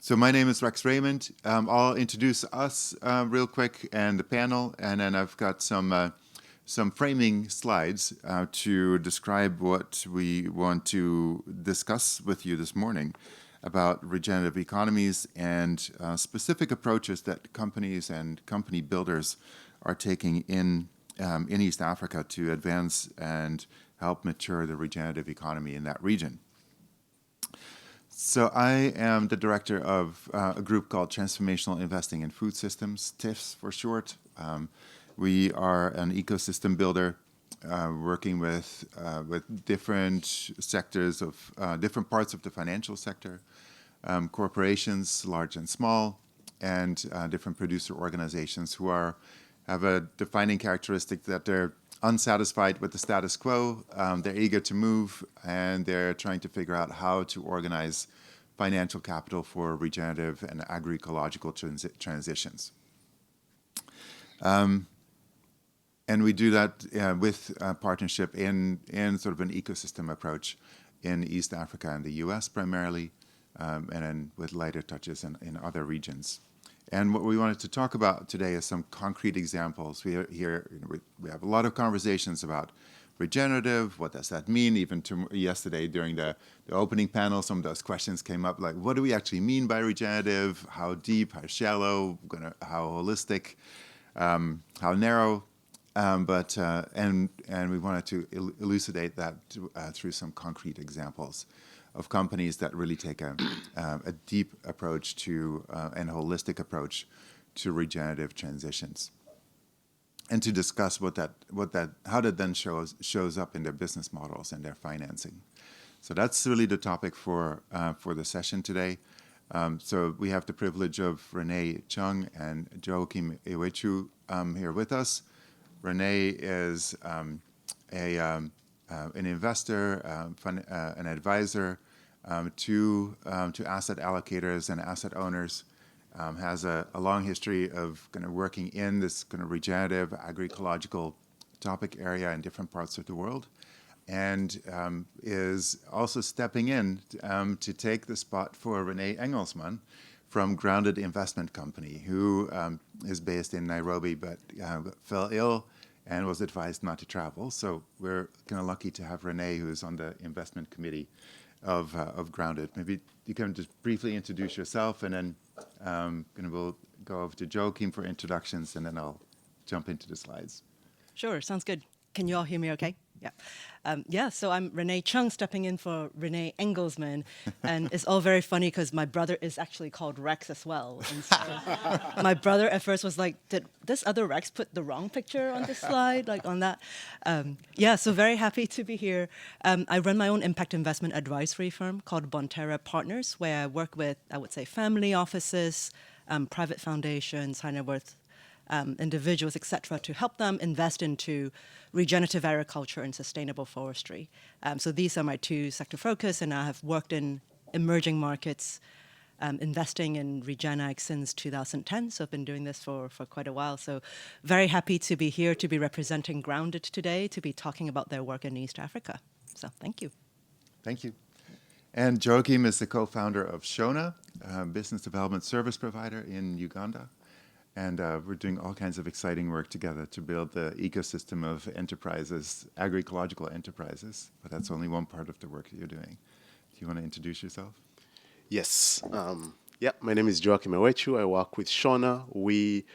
So my name is Rex Raymond. I'll introduce us real quick and the panel, and then I've got some framing slides to describe what we want to discuss with you this morning about regenerative economies and specific approaches that companies and company builders are taking in East Africa to advance and help mature the regenerative economy in that region. So I am the director of a group called Transformational Investing in Food Systems, TIFS for short. We are an ecosystem builder working with different sectors of different parts of the financial sector, corporations, large and small, and different producer organizations who have a defining characteristic that they're unsatisfied with the status quo, they're eager to move, and they're trying to figure out how to organize financial capital for regenerative and agroecological transitions. And we do that with partnership in sort of an ecosystem approach in East Africa and the US primarily, and then with lighter touches in other regions. And what we wanted to talk about today is some concrete examples. We have a lot of conversations about regenerative. What does that mean? Even yesterday during the opening panel, some of those questions came up, like what do we actually mean by regenerative? How deep? How shallow? How holistic? How narrow? And we wanted to elucidate that through some concrete examples of companies that really take a deep approach to and holistic approach to regenerative transitions, and to discuss how that then shows up in their business models and their financing. So that's really the topic for the session today. So we have the privilege of Renee Chung and Joachim Ewechu here with us. Renee is an investor, an advisor to asset allocators and asset owners, has a long history of kind of working in this kind of regenerative agroecological topic area in different parts of the world, and is also stepping in to take the spot for Renee Engelsman from Grounded Investment Company, who is based in Nairobi but fell ill and was advised not to travel. So we're kind of lucky to have Renee, who is on the investment committee of Grounded. Maybe you can just briefly introduce yourself, and then we'll go over to Joachim for introductions, and then I'll jump into the slides. Sure, sounds good. Can you all hear me okay? Yeah. So I'm Renee Chung, stepping in for Renee Engelsman. And it's all very funny because my brother is actually called Rex as well. And so my brother at first was like, did this other Rex put the wrong picture on this slide, like on that? So very happy to be here. I run my own impact investment advisory firm called Bonterra Partners, where I work with, I would say, family offices, private foundations, high net worth individuals, etc., to help them invest into regenerative agriculture and sustainable forestry. So these are my two sector focus, and I have worked in emerging markets, investing in Regenag since 2010. So I've been doing this for quite a while. So very happy to be here, to be representing Grounded today, to be talking about their work in East Africa. So thank you. Thank you. And Joachim is the co-founder of Shona, a business development service provider in Uganda. And we're doing all kinds of exciting work together to build the ecosystem of enterprises, agroecological enterprises. But that's only one part of the work that you're doing. Do you want to introduce yourself? Yes. My name is Joachim Ewechu. I work with Shona. We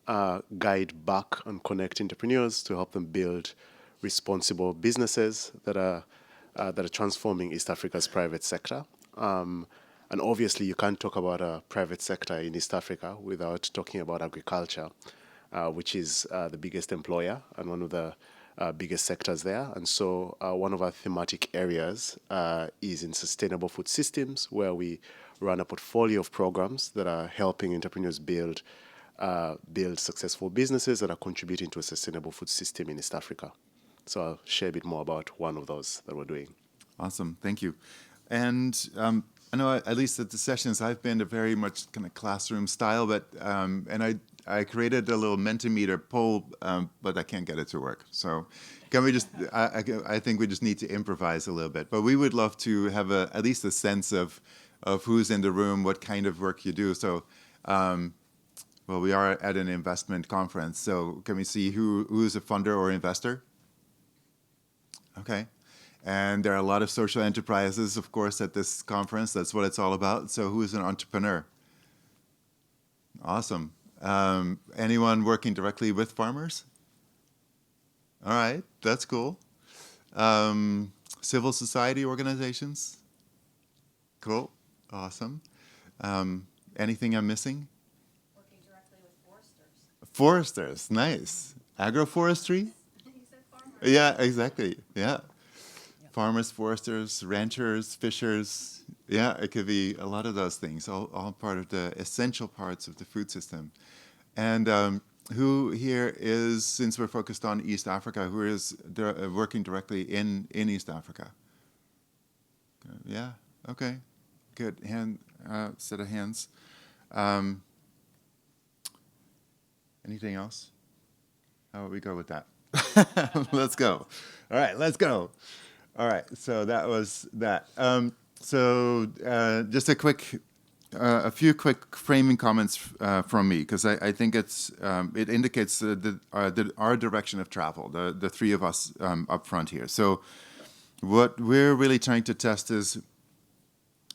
guide back and connect entrepreneurs to help them build responsible businesses that are transforming East Africa's private sector. And obviously, you can't talk about a private sector in East Africa without talking about agriculture, which is the biggest employer and one of the biggest sectors there. And so one of our thematic areas is in sustainable food systems, where we run a portfolio of programs that are helping entrepreneurs build successful businesses that are contributing to a sustainable food system in East Africa. So I'll share a bit more about one of those that we're doing. Awesome. Thank you. And I know at least at the sessions I've been, they're very much kind of classroom style, but and I created a little Mentimeter poll, but I can't get it to work. So can we just, I think we just need to improvise a little bit. But we would love to have at least a sense of of who's in the room, what kind of work you do. So, well, we are at an investment conference, so can we see who's a funder or investor? Okay. And there are a lot of social enterprises, of course, at this conference. That's what it's all about. So who's an entrepreneur? Awesome. Anyone working directly with farmers? All right, that's cool. Civil society organizations? Cool, awesome. Anything I'm missing? Working directly with foresters. Foresters, nice. Agroforestry? You said farmers. Yeah, exactly, yeah. Farmers, foresters, ranchers, fishers. Yeah, it could be a lot of those things, all part of the essential parts of the food system. And who here is, since we're focused on East Africa, who is working directly in East Africa? Yeah, okay, good. Set of hands. Anything else? How about we go with that? Let's go. All right, let's go. All right, so that was that. Just a few quick framing comments from me, because I think it indicates our direction of travel, the three of us up front here. So what we're really trying to test is,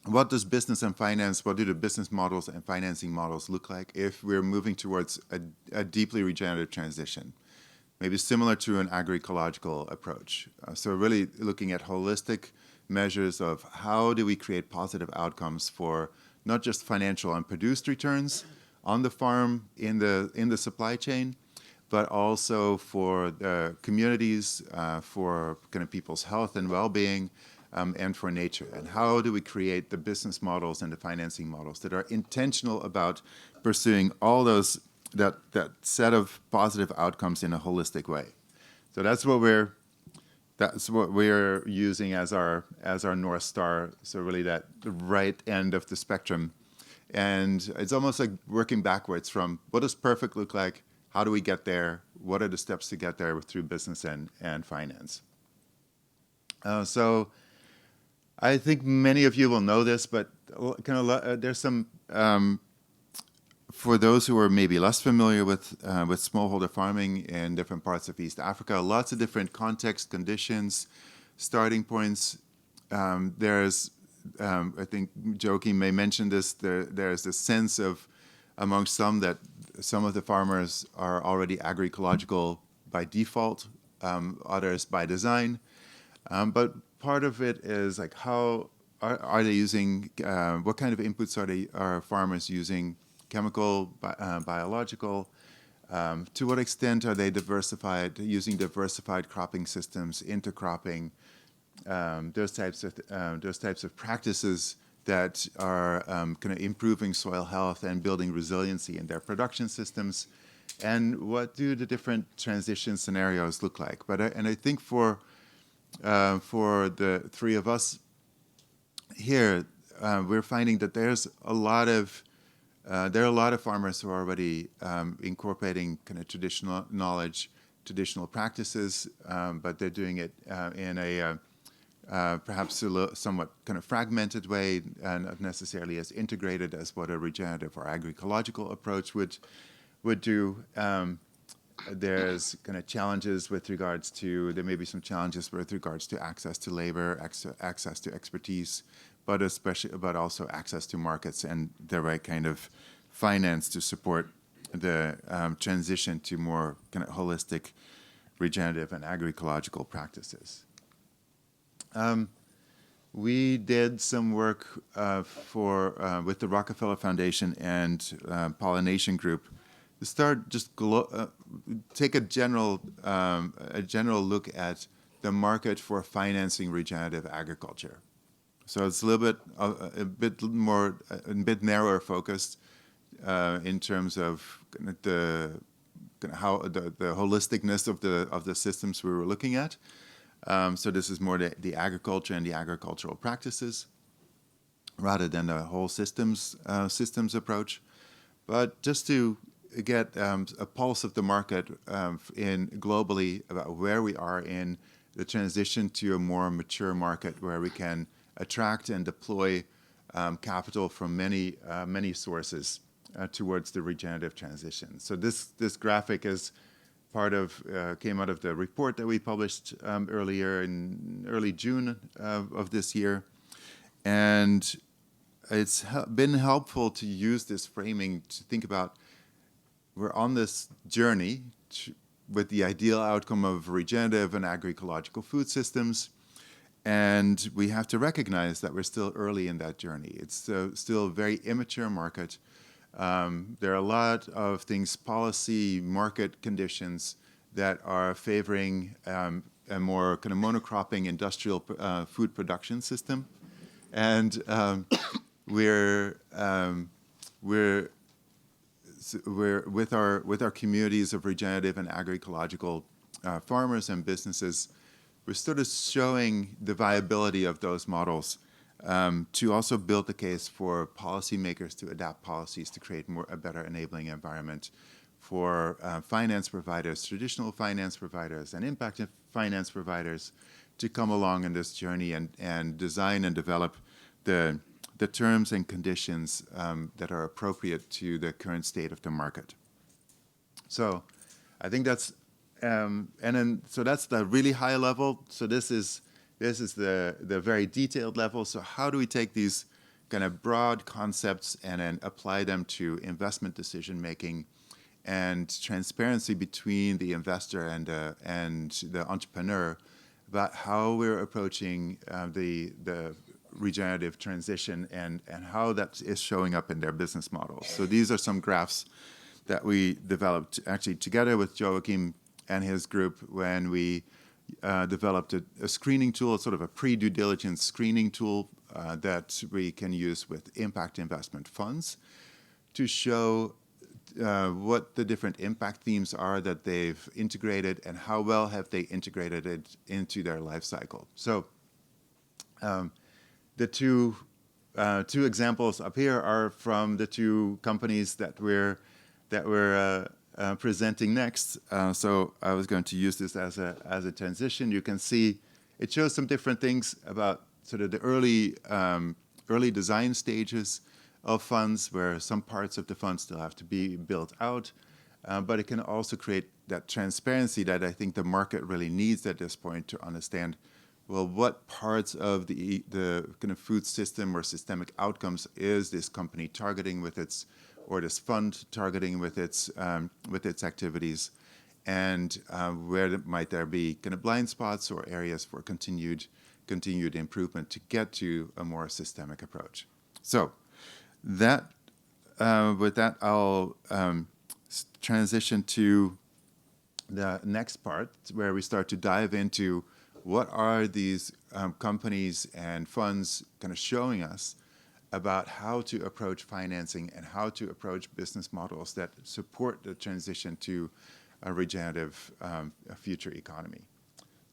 what does business and finance, what do the business models and financing models look like if we're moving towards a deeply regenerative transition? Maybe similar to an agroecological approach. So really looking at holistic measures of how do we create positive outcomes for not just financial and produced returns on the farm, in the supply chain, but also for the communities, for kind of people's health and well-being, and for nature. And how do we create the business models and the financing models that are intentional about pursuing all those that set of positive outcomes in a holistic way. So that's what we're using as our North Star. So really the right end of the spectrum. And it's almost like working backwards from what does perfect look like? How do we get there? What are the steps to get there through business and finance? So I think many of you will know this, but there's some for those who are maybe less familiar with smallholder farming in different parts of East Africa, lots of different context, conditions, starting points. There's, I think Joachim may mention this, there's this sense of, amongst some, that some of the farmers are already agroecological by default, others by design. But part of it is like, how are they using, what kind of inputs are farmers using? Chemical, biological. To what extent are they using diversified cropping systems, intercropping, those types of practices that are kind of improving soil health and building resiliency in their production systems, and what do the different transition scenarios look like? And I think for the three of us here, we're finding that there are a lot of farmers who are already incorporating kind of traditional knowledge, traditional practices, but they're doing it in a perhaps somewhat kind of fragmented way, and not necessarily as integrated as what a regenerative or agroecological approach would do. There's kind of challenges with regards to, there may be some challenges with regards to access to labor, access to expertise, but also access to markets and the right kind of finance to support the transition to more kind of holistic, regenerative, and agroecological practices. We did some work with the Rockefeller Foundation and Pollination Group to start take a general look at the market for financing regenerative agriculture. So it's a little bit a bit narrower focused in terms of the holisticness of the systems we were looking at. So this is more the agriculture and the agricultural practices, rather than the whole systems approach. But just to get a pulse of the market globally about where we are in the transition to a more mature market, where we can attract and deploy capital from many sources towards the regenerative transition. So this graphic is came out of the report that we published earlier in early June of this year. And it's been helpful to use this framing to think about we're on this journey with the ideal outcome of regenerative and agroecological food systems. And we have to recognize that we're still early in that journey. It's still a very immature market. There are a lot of things, policy, market conditions that are favoring a more kind of monocropping industrial food production system. And we're with our communities of regenerative and agroecological farmers and businesses, we're sort of showing the viability of those models to also build the case for policymakers to adapt policies to create a better enabling environment for finance providers, traditional finance providers, and impact finance providers to come along in this journey and design and develop the terms and conditions that are appropriate to the current state of the market. So I think that's so that's the really high level. So this is the very detailed level. So how do we take these kind of broad concepts and then apply them to investment decision making and transparency between the investor and the entrepreneur about how we're approaching the regenerative transition and how that is showing up in their business models. So these are some graphs that we developed actually together with Joachim and his group when we developed a screening tool, sort of a pre-due diligence screening tool that we can use with impact investment funds to show what the different impact themes are that they've integrated and how well have they integrated it into their life cycle. So the two examples up here are from the two companies that we're presenting next. So I was going to use this as a transition. You can see it shows some different things about sort of the early design stages of funds where some parts of the fund still have to be built out. But it can also create that transparency that I think the market really needs at this point to understand, well, what parts of the kind of food system or systemic outcomes is this company targeting with its, or this fund targeting with its activities, and where might there be kind of blind spots or areas for continued improvement to get to a more systemic approach. So that with that, I'll transition to the next part where we start to dive into what are these companies and funds kind of showing us about how to approach financing and how to approach business models that support the transition to a regenerative future economy.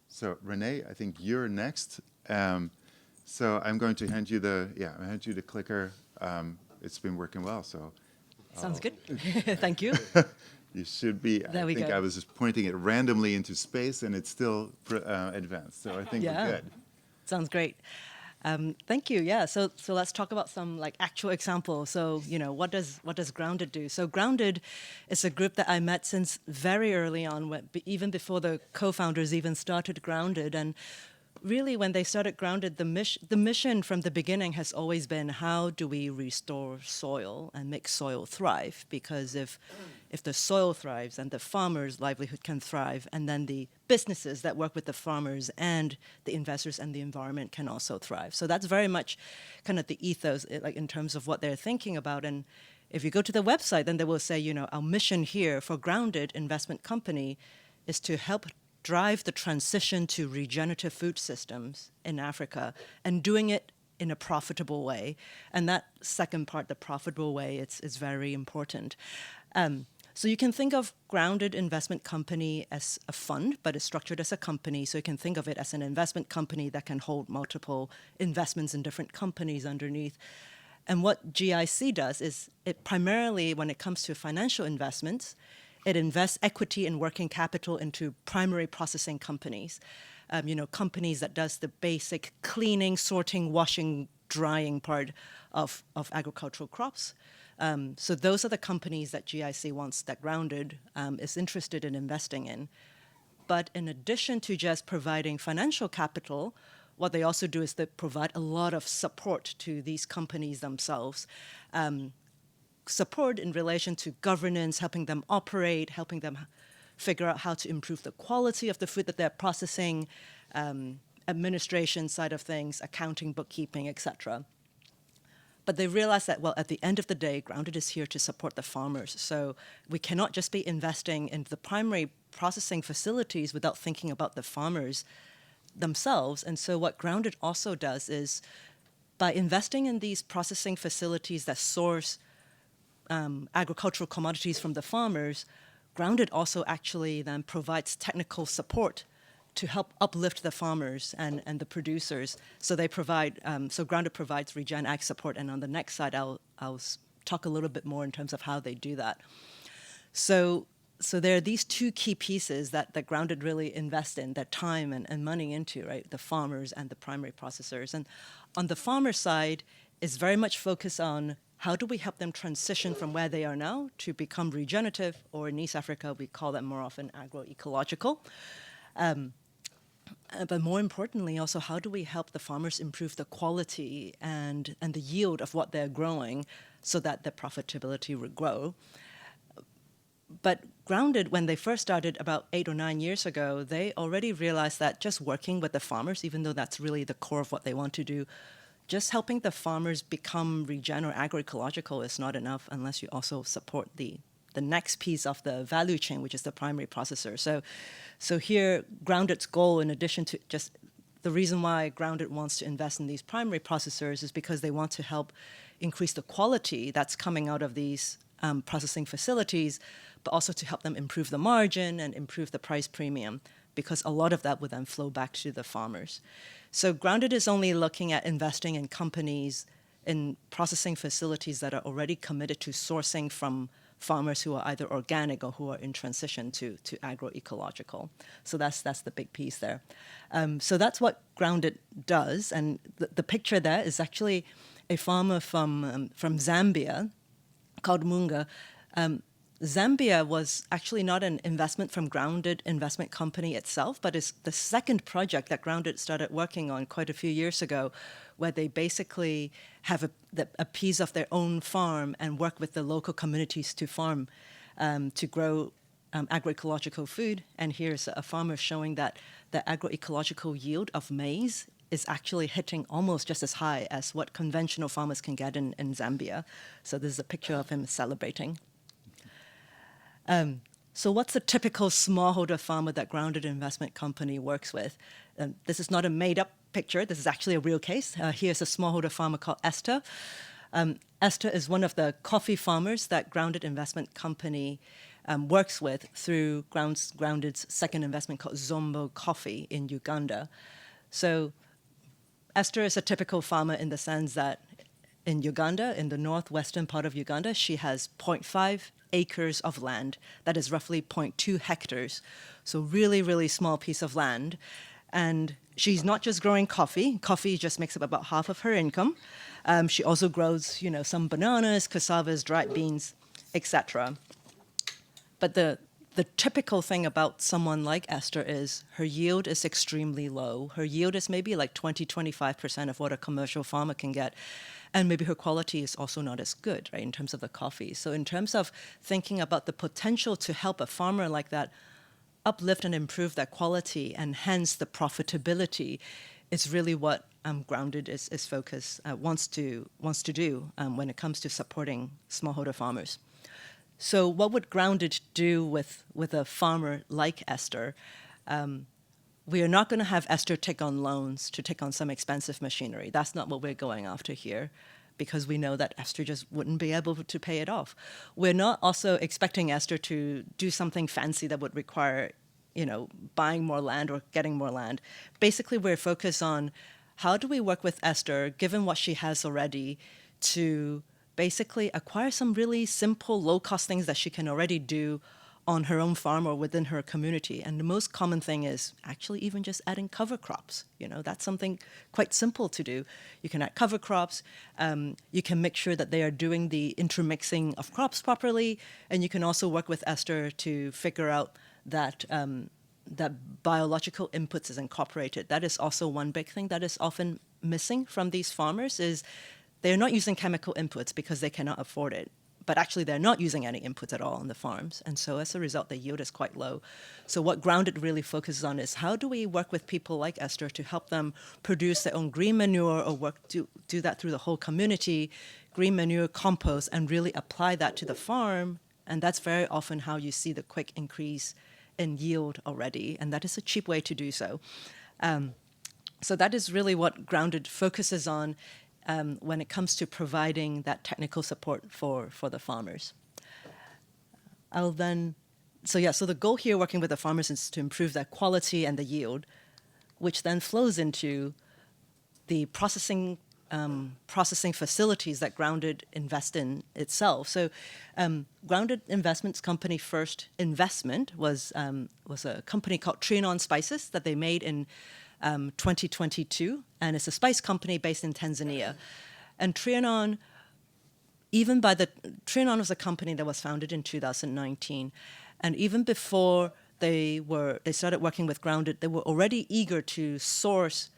So Renee, I think you're next. So I'm going to hand you the clicker. It's been working well, so. Sounds good. Thank you. You should be. There we go. I was just pointing it randomly into space, and it's still advanced. So I think we're good. Sounds great. Thank you. Yeah. So let's talk about some like actual examples. So what does Grounded do? So Grounded is a group that I met since very early on, even before the co-founders even started Grounded. And really, when they started Grounded, the mission from the beginning has always been, how do we restore soil and make soil thrive? Because if the soil thrives, and the farmers' livelihood can thrive, and then the businesses that work with the farmers and the investors and the environment can also thrive. So that's very much kind of the ethos, like in terms of what they're thinking about. And if you go to the website, then they will say, our mission here for Grounded Investment Company is to help drive the transition to regenerative food systems in Africa, and doing it in a profitable way. And that second part, the profitable way, it's very important. So you can think of Grounded Investment Company as a fund, but it's structured as a company. So you can think of it as an investment company that can hold multiple investments in different companies underneath. And what GIC does is it primarily, when it comes to financial investments, it invests equity and working capital into primary processing companies. companies that does the basic cleaning, sorting, washing, drying part of agricultural crops. So those are the companies that GIC wants, that Grounded is interested in investing in. But in addition to just providing financial capital, what they also do is they provide a lot of support to these companies themselves. Support in relation to governance, helping them operate, helping them figure out how to improve the quality of the food that they're processing, administration side of things, accounting, bookkeeping, etc. But they realize that, well, at the end of the day, Grounded is here to support the farmers. So we cannot just be investing in the primary processing facilities without thinking about the farmers themselves. And so what Grounded also does is, by investing in these processing facilities that source agricultural commodities from the farmers, Grounded also actually then provides technical support to help uplift the farmers and the producers. So they provide, so Grounded provides Regen Ag support, and on the next slide, I'll talk a little bit more in terms of how they do that. So there are these two key pieces that Grounded really invest in, their time and money into, right? The farmers and the primary processors. And on the farmer side, it's very much focused on how do we help them transition from where they are now to become regenerative, or in East Africa, we call them more often agroecological. But more importantly, also, how do we help the farmers improve the quality and the yield of what they're growing so that their profitability would grow? But Grounded, when they first started about 8 or 9 years ago, they already realized that just working with the farmers, even though that's really the core of what they want to do, just helping the farmers become regen or agroecological is not enough unless you also support the next piece of the value chain, which is the primary processor. So here, Grounded's goal, in addition to just the reason why Grounded wants to invest in these primary processors, is because they want to help increase the quality that's coming out of these processing facilities, but also to help them improve the margin and improve the price premium, because a lot of that would then flow back to the farmers. So Grounded is only looking at investing in companies, in processing facilities that are already committed to sourcing from farmers who are either organic or who are in transition to agroecological. So that's the big piece there. So that's what Grounded does. And the picture there is actually a farmer from Zambia called Munga. Zambia was actually not an investment from Grounded investment company itself, but it's the second project that Grounded started working on quite a few years ago, where they basically have a piece of their own farm and work with the local communities to farm, to grow agroecological food. And here's a farmer showing that the agroecological yield of maize is actually hitting almost just as high as what conventional farmers can get in Zambia. So this is a picture of him celebrating. So what's the typical smallholder farmer that Grounded Investment Company works with? This is not a made-up picture. This is actually a real case. Here's a smallholder farmer called Esther. Esther is one of the coffee farmers that Grounded Investment Company works with through Grounded's second investment called Zombo Coffee in Uganda. So Esther is a typical farmer in the sense that in Uganda, in the northwestern part of Uganda, she has 0.5 acres of land. That is roughly 0.2 hectares. So really, really small piece of land. And she's not just growing coffee. Coffee just makes up about half of her income. She also grows, some bananas, cassavas, dried beans, etc. But the typical thing about someone like Esther is her yield is extremely low. Her yield is maybe like 20-25% of what a commercial farmer can get. And maybe her quality is also not as good, right, in terms of the coffee. So in terms of thinking about the potential to help a farmer like that uplift and improve that quality and hence the profitability, is really what Grounded is focused, wants to do when it comes to supporting smallholder farmers. So what would Grounded do with a farmer like Esther? We are not going to have Esther take on loans to take on some expensive machinery. That's not what we're going after here, because we know that Esther just wouldn't be able to pay it off. We're not also expecting Esther to do something fancy that would require, buying more land or getting more land. Basically, we're focused on how do we work with Esther, given what she has already, to basically acquire some really simple, low-cost things that she can already do on her own farm or within her community. And the most common thing is actually even just adding cover crops. That's something quite simple to do. You can add cover crops. You can make sure that they are doing the intermixing of crops properly. And you can also work with Esther to figure out that that biological inputs is incorporated. That is also one big thing that is often missing from these farmers is they're not using chemical inputs because they cannot afford it. But actually, they're not using any inputs at all on the farms. And so as a result, the yield is quite low. So what Grounded really focuses on is how do we work with people like Esther to help them produce their own green manure or do that through the whole community, green manure, compost, and really apply that to the farm. And that's very often how you see the quick increase in yield already. And that is a cheap way to do so. So that is really what Grounded focuses on when it comes to providing that technical support for the farmers. So the goal here working with the farmers is to improve their quality and the yield, which then flows into the processing facilities that Grounded invest in itself. So Grounded Investments Company first investment was a company called Trianon Spices that they made in 2022, and it's a spice company based in Tanzania. And Trianon was a company that was founded in 2019, and even before they started working with Grounded, they were already eager to source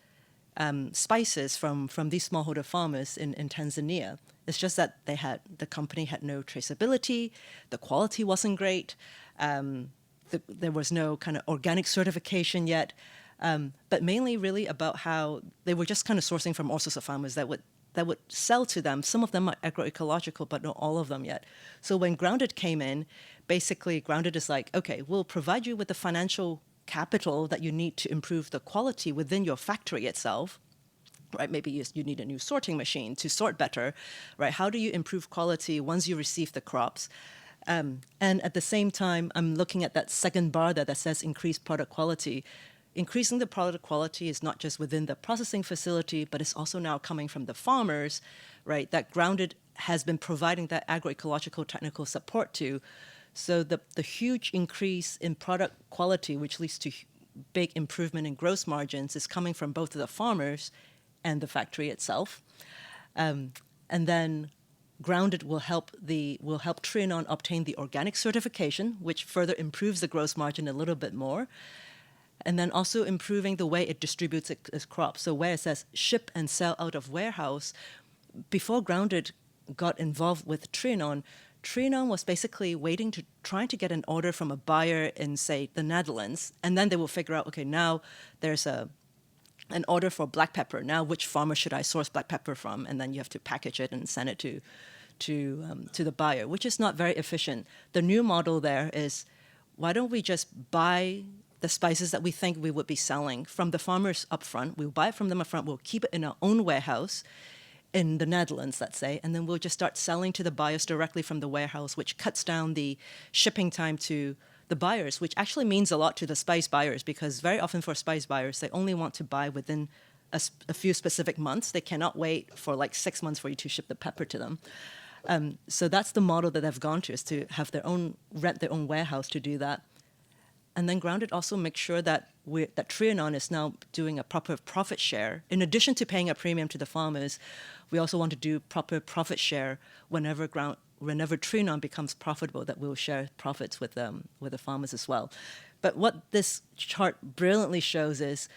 spices from these smallholder farmers in Tanzania. It's just that the company had no traceability, the quality wasn't great, there was no kind of organic certification yet. But mainly really about how they were just kind of sourcing from all sorts of farmers that would sell to them. Some of them are agroecological, but not all of them yet. So when Grounded came in, basically Grounded is like, okay, we'll provide you with the financial capital that you need to improve the quality within your factory itself. Right? Maybe you need a new sorting machine to sort better. Right? How do you improve quality once you receive the crops? And at the same time, I'm looking at that second bar there that says increase product quality. Increasing the product quality is not just within the processing facility, but it's also now coming from the farmers, right? That Grounded has been providing that agroecological technical support to. So the huge increase in product quality, which leads to big improvement in gross margins, is coming from both the farmers and the factory itself. And then Grounded will help Trianon obtain the organic certification, which further improves the gross margin a little bit more. And then also improving the way it distributes its crops. So where it says ship and sell out of warehouse, before Grounded got involved with Trianon was basically trying to get an order from a buyer in, say, the Netherlands, and then they will figure out, okay, now there's an order for black pepper. Now, which farmer should I source black pepper from? And then you have to package it and send it to the buyer, which is not very efficient. The new model there is, why don't we just buy the spices that we think we would be selling from the farmers up front? We'll buy it from them up front. We'll keep it in our own warehouse in the Netherlands, let's say, and then we'll just start selling to the buyers directly from the warehouse, which cuts down the shipping time to the buyers, which actually means a lot to the spice buyers, because very often for spice buyers, they only want to buy within a few specific months. They cannot wait for like 6 months for you to ship the pepper to them. So that's the model that they've gone to, is to have rent their own warehouse to do that. And then Grounded also makes sure that Trianon is now doing a proper profit share. In addition to paying a premium to the farmers, we also want to do proper profit share whenever Trianon becomes profitable, that we'll share profits with the farmers as well. But what this chart brilliantly shows is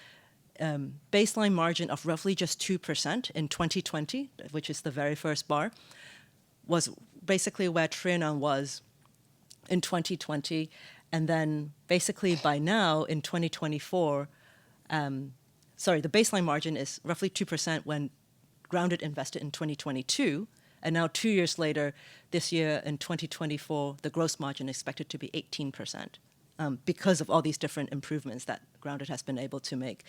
baseline margin of roughly just 2% in 2020, which is the very first bar, was basically where Trianon was in 2020. And then basically by now in 2024, the baseline margin is roughly 2% when Grounded invested in 2022. And now 2 years later, this year in 2024, the gross margin is expected to be 18%. Because of all these different improvements that Grounded has been able to make.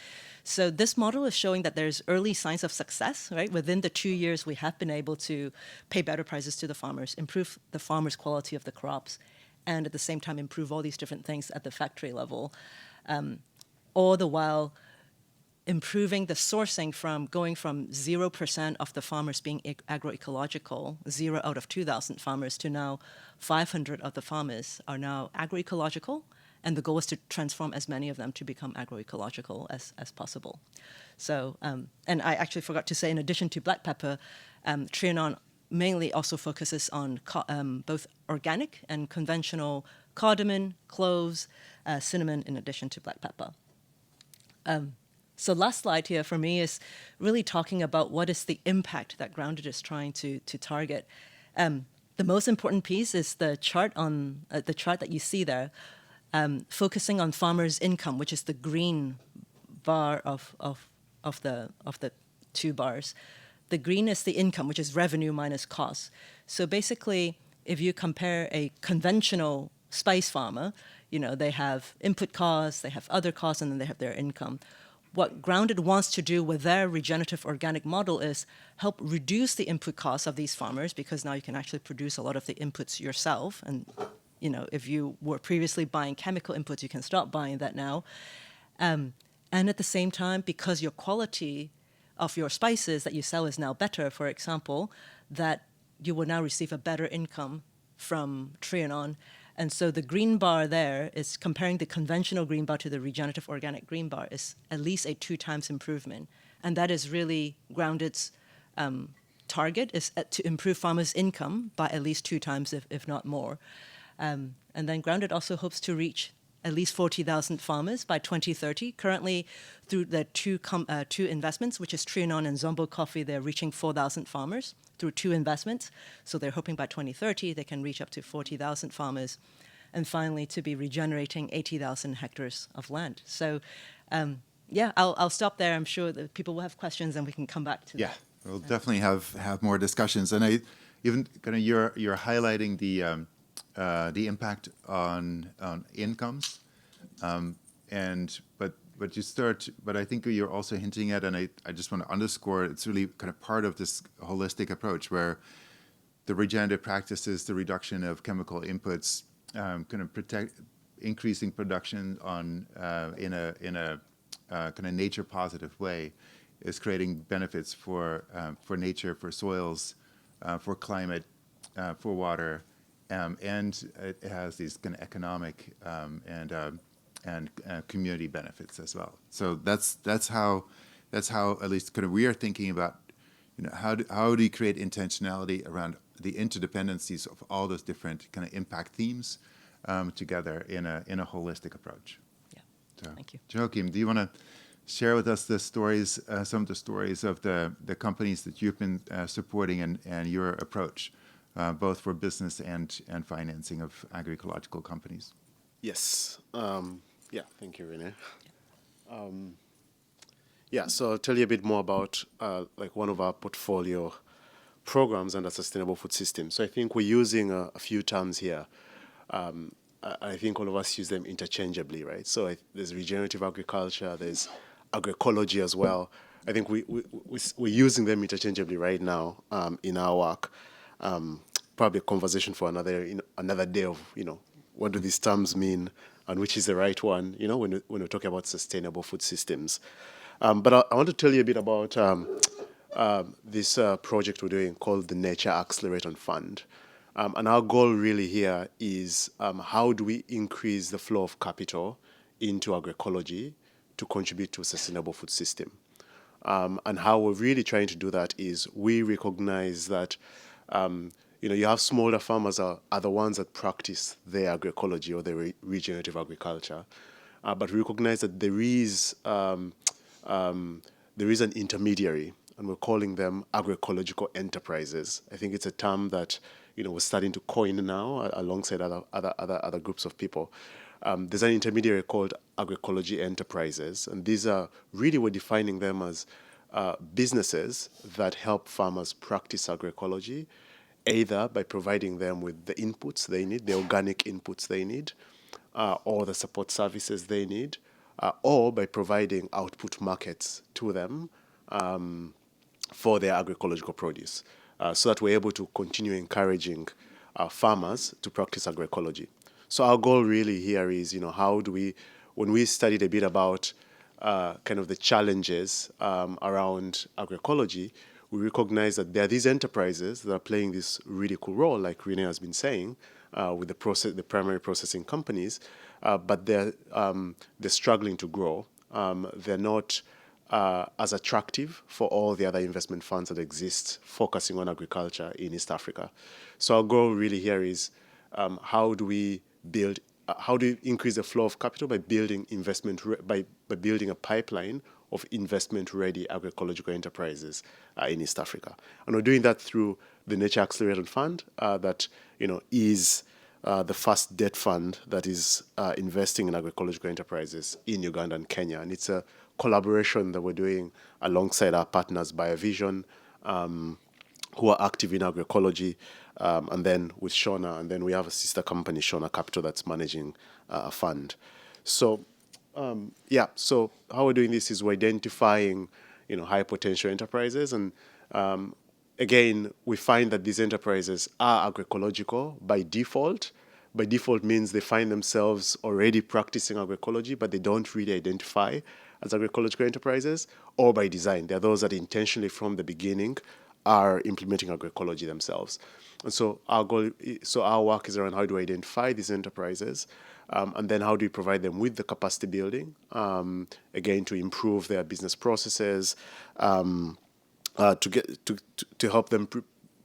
So this model is showing that there's early signs of success, right? Within the 2 years, we have been able to pay better prices to the farmers, improve the farmers' quality of the crops, and at the same time improve all these different things at the factory level. All the while improving the sourcing from going from 0% of the farmers being agroecological, 0 out of 2,000 farmers, to now 500 of the farmers are now agroecological, and the goal is to transform as many of them to become agroecological as possible. So, and I actually forgot to say, in addition to black pepper, Trianon mainly also focuses on both organic and conventional cardamom, cloves, cinnamon, in addition to black pepper. So last slide here for me is really talking about what is the impact that Grounded is trying to target. The most important piece is the chart that you see there, focusing on farmers' income, which is the green bar of the two bars. The green is the income, which is revenue minus cost. So basically, if you compare a conventional spice farmer, they have input costs, they have other costs, and then they have their income. What Grounded wants to do with their regenerative organic model is help reduce the input costs of these farmers, because now you can actually produce a lot of the inputs yourself. And if you were previously buying chemical inputs, you can stop buying that now. And at the same time, because your quality of your spices that you sell is now better, for example, that you will now receive a better income from Trianon. And so the green bar there is comparing the conventional green bar to the regenerative organic green bar is at least a 2 times improvement. And that is really Grounded's target, is to improve farmers' income by at least 2 times, if not more. And then Grounded also hopes to reach at least 40,000 farmers by 2030. Currently, through the two investments, which is Trianon and Zombo Coffee, they're reaching 4,000 farmers through 2 investments. So they're hoping by 2030 they can reach up to 40,000 farmers, and finally to be regenerating 80,000 hectares of land. So, I'll stop there. I'm sure that people will have questions, and we can come back to that. We'll definitely have more discussions. And you're highlighting the impact on incomes, but I think you're also hinting at, and I just want to underscore, it's really kind of part of this holistic approach where the regenerative practices, the reduction of chemical inputs, kind of increasing production in a kind of nature positive way, is creating benefits for nature, for soils, for climate, for water. And it has these kind of economic and community benefits as well. So that's how at least kind of we are thinking about, how do you create intentionality around the interdependencies of all those different kind of impact themes together in a holistic approach. Yeah. So, Thank you. Joachim, do you want to share with us the stories, some of the stories of the companies that you've been supporting and your approach? Both for business and financing of agroecological companies. Yes. Thank you, Renee. So I'll tell you a bit more about one of our portfolio programs under sustainable food systems. So I think we're using a few terms here. I think all of us use them interchangeably, right? So there's regenerative agriculture, there's agroecology as well. I think we're using them interchangeably right now in our work. Probably a conversation for another day of, what do these terms mean and which is the right one, when we're talking about sustainable food systems. But I want to tell you a bit about this project we're doing called the Nature Accelerator Fund. And our goal really here is how do we increase the flow of capital into agroecology to contribute to a sustainable food system. And how we're really trying to do that is we recognize that you have smaller farmers are the ones that practice their agroecology or their regenerative agriculture, but we recognize that there is an intermediary, and we're calling them agroecological enterprises. I think it's a term that we're starting to coin now alongside other groups of people. There's an intermediary called agroecology enterprises, and these are really, we're defining them as businesses that help farmers practice agroecology, either by providing them with the inputs they need, the organic inputs they need, or the support services they need, or by providing output markets to them for their agroecological produce, so that we're able to continue encouraging farmers to practice agroecology. So our goal really here is, how do we, when we studied a bit about kind of the challenges around agroecology, we recognize that there are these enterprises that are playing this really cool role, like Renee has been saying, with the primary processing companies, but they're struggling to grow. They're not as attractive for all the other investment funds that exist focusing on agriculture in East Africa. So our goal really here is how do we increase the flow of capital by building by building a pipeline of investment-ready agroecological enterprises in East Africa, and we're doing that through the Nature Accelerated Fund, that is the first debt fund that is investing in agroecological enterprises in Uganda and Kenya, and it's a collaboration that we're doing alongside our partners BioVision, who are active in agroecology, and then with Shona, and then we have a sister company, Shona Capital, that's managing a fund. So, so how we're doing this is we're identifying, high potential enterprises, and again, we find that these enterprises are agroecological by default. By default means they find themselves already practicing agroecology, but they don't really identify as agroecological enterprises, or by design. They're those that intentionally from the beginning are implementing agroecology themselves. And so our work is around how do we identify these enterprises, and then how do we provide them with the capacity building, again, to improve their business processes, to help them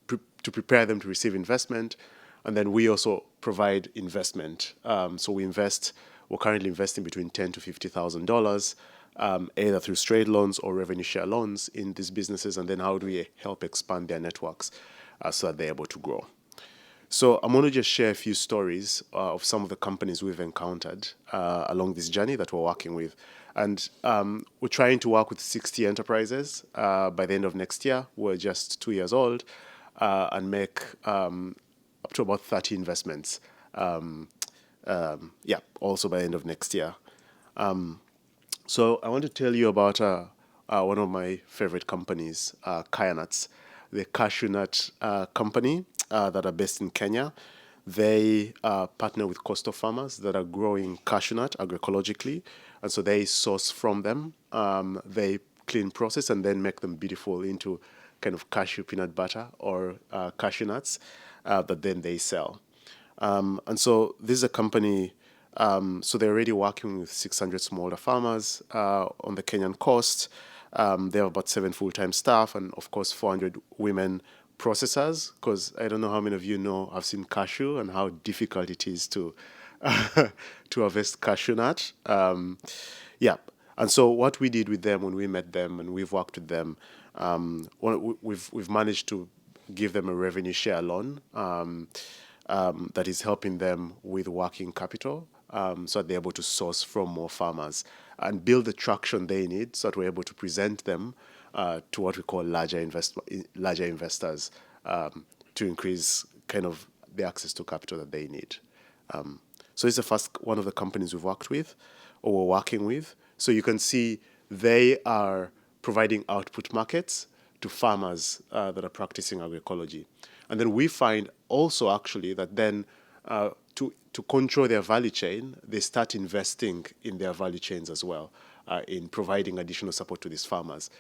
to prepare them to receive investment, and then we also provide investment. So we're currently investing between $10,000 to $50,000, either through straight loans or revenue share loans in these businesses, and then how do we help expand their networks so that they're able to grow. So I'm going to just share a few stories of some of the companies we've encountered along this journey that we're working with. And we're trying to work with 60 enterprises by the end of next year. We're just 2 years old, and make up to about 30 investments. Also by the end of next year. So I want to tell you about one of my favorite companies, Kaya Nuts, the cashew nut company that are based in Kenya. They partner with coastal farmers that are growing cashew nut agroecologically, and so they source from them. They clean, process, and then make them beautiful into kind of cashew peanut butter or cashew nuts that then they sell. And so this is a company, so they're already working with 600 smallholder farmers on the Kenyan coast. They have about 7 full-time staff and, of course, 400 women processors, because I don't know how many of you know, I've seen cashew and how difficult it is to to harvest cashew nut. And so what we did with them when we met them and we've worked with them, we've managed to give them a revenue share loan that is helping them with working capital, so that they're able to source from more farmers and build the traction they need, so that we're able to present them to what we call larger investors, to increase kind of the access to capital that they need. So it's the first one of the companies we've worked with or we're working with. So you can see they are providing output markets to farmers that are practicing agroecology. And then we find also actually that then to control their value chain, they start investing in their value chains as well, in providing additional support to these farmers,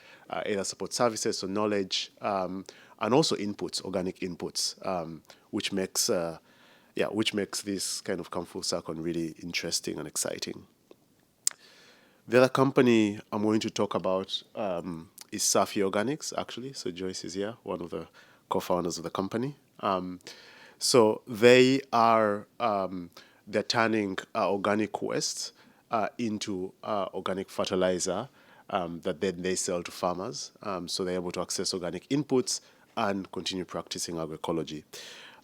either support services or knowledge, and also inputs, organic inputs, which makes this kind of come full circle and really interesting and exciting. The other company I'm going to talk about is Safi Organics, actually. So Joyce is here, one of the co-founders of the company. So they are they're turning organic waste into organic fertilizer that then they sell to farmers. So they're able to access organic inputs and continue practicing agroecology.